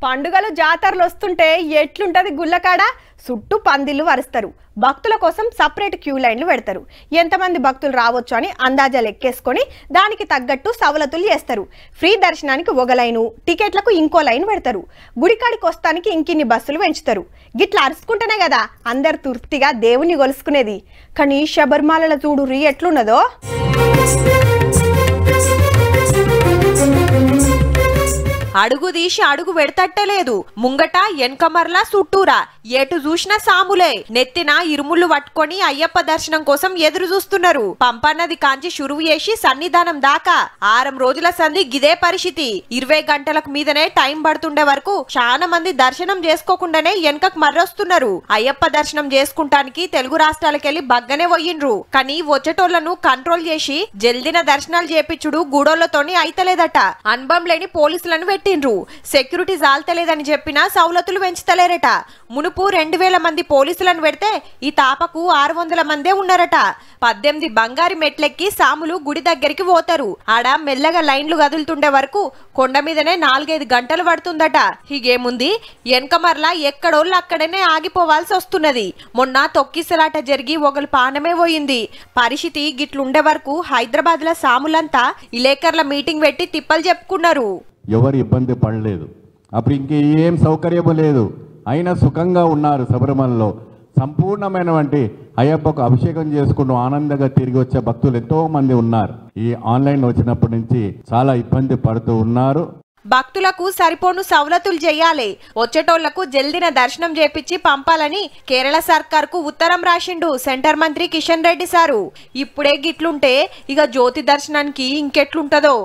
పండుగలు జాతరలు వస్తుంటే ఎట్లుంటది గుళ్ళకాడ చుట్టూ పందిళ్ళు వరుస్తారు. భక్తుల కోసం సపరేట్ క్యూ లైన్లు పెడతారు. ఎంతమంది భక్తులు రావచ్చు అని అందాజా లెక్కేసుకొని దానికి తగ్గట్టు సవలతులు చేస్తారు. ఫ్రీ దర్శనానికి ఒక లైను, టికెట్లకు ఇంకో లైన్ పెడతారు. గుడికాడికి వస్తానికి ఇంకిన్ని బస్సులు పెంచుతారు. గిట్లా అరుచుకుంటేనే కదా అందరు తృప్తిగా దేవుని కొలుసుకునేది. కానీ శబరిమల చూడు రీ ఎట్లున్నదో. అడుగు తీసి అడుగు పెడతట్టలేదు. ముంగట ఎన్కమర్లా చుట్టూరా ఎటు చూసినా సాములే. నెత్తిన ఇరుముళ్ళు పట్టుకొని అయ్యప్ప దర్శనం కోసం ఎదురు చూస్తున్నారు. పంపన్నది కాంచి షురువు చేసి సన్నిధానం దాకా 6 రోజుల సంధి గిదే పరిస్థితి. 20 గంటలకు మీదనే టైం పడుతుండే వరకు చాలా మంది దర్శనం చేసుకోకుండానే వెనకకు మర్రొస్తున్నారు. అయ్యప్ప దర్శనం చేసుకుంటానికి తెలుగు రాష్ట్రాలకెళ్లి బగ్గనే పోయిండ్రు. కానీ వచ్చేటోళ్లను కంట్రోల్ చేసి జల్దిన దర్శనాలు చేపించుడు గూడోళ్లతోని అయితలేదట. అనుభవం లేని పోలీసులను పెట్టిండ్రు. సెక్యూరిటీ జాల్తలేదని చెప్పినా సౌలతులు పెంచుతలేరట. మునుపు 2000 మంది పోలీసులను పెడితే ఈ తాపకు 600 మందే ఉన్నారట. 18 బంగారి మెట్లెక్కి సాములు గుడి దగ్గరికి పోతారు. ఆడ మెల్లగా లైన్లు కదులుతుండే వరకు కొండ మీదనే 4-5 గంటలు పడుతుందట. హీగేముంది వెనకమర్లా ఎక్కడోళ్ళు అక్కడనే ఆగిపోవాల్సి వస్తున్నది. మొన్న తొక్కిసలాట జరిగి ఒకరు పానమే పోయింది. పరిస్థితి గిట్లుండే వరకు హైదరాబాద్ లో సాములంతా విలేకరుల మీటింగ్ పెట్టి తిప్పలు చెప్పుకున్నారు. ఎవరు ఇబ్బంది పడలేదు. అప్పుడు ఇంకేం సౌకర్యము లేదు. అయినా సుఖంగా ఉన్నారు. శబరిమలలో సంపూర్ణమైనటువంటి అయ్యప్పకు అభిషేకం చేసుకుంటూ ఆనందంగా తిరిగి వచ్చే భక్తులు ఎంతో మంది ఉన్నారు. ఈ ఆన్లైన్ వచ్చినప్పటి నుంచి చాలా ఇబ్బంది పడుతూ ఉన్నారు. భక్తులకు సరిపోను సవలతులు చేయాలి. వచ్చేటోళ్లకు జల్దిన దర్శనం చేపించి పంపాలని కేరళ సర్కార్ కు ఉత్తరం రాసిండు సెంటర్ మంత్రి కిషన్ రెడ్డి సారు. ఇప్పుడే గిట్లుంటే ఇక జ్యోతి దర్శనానికి ఇంకెట్లుంటదో.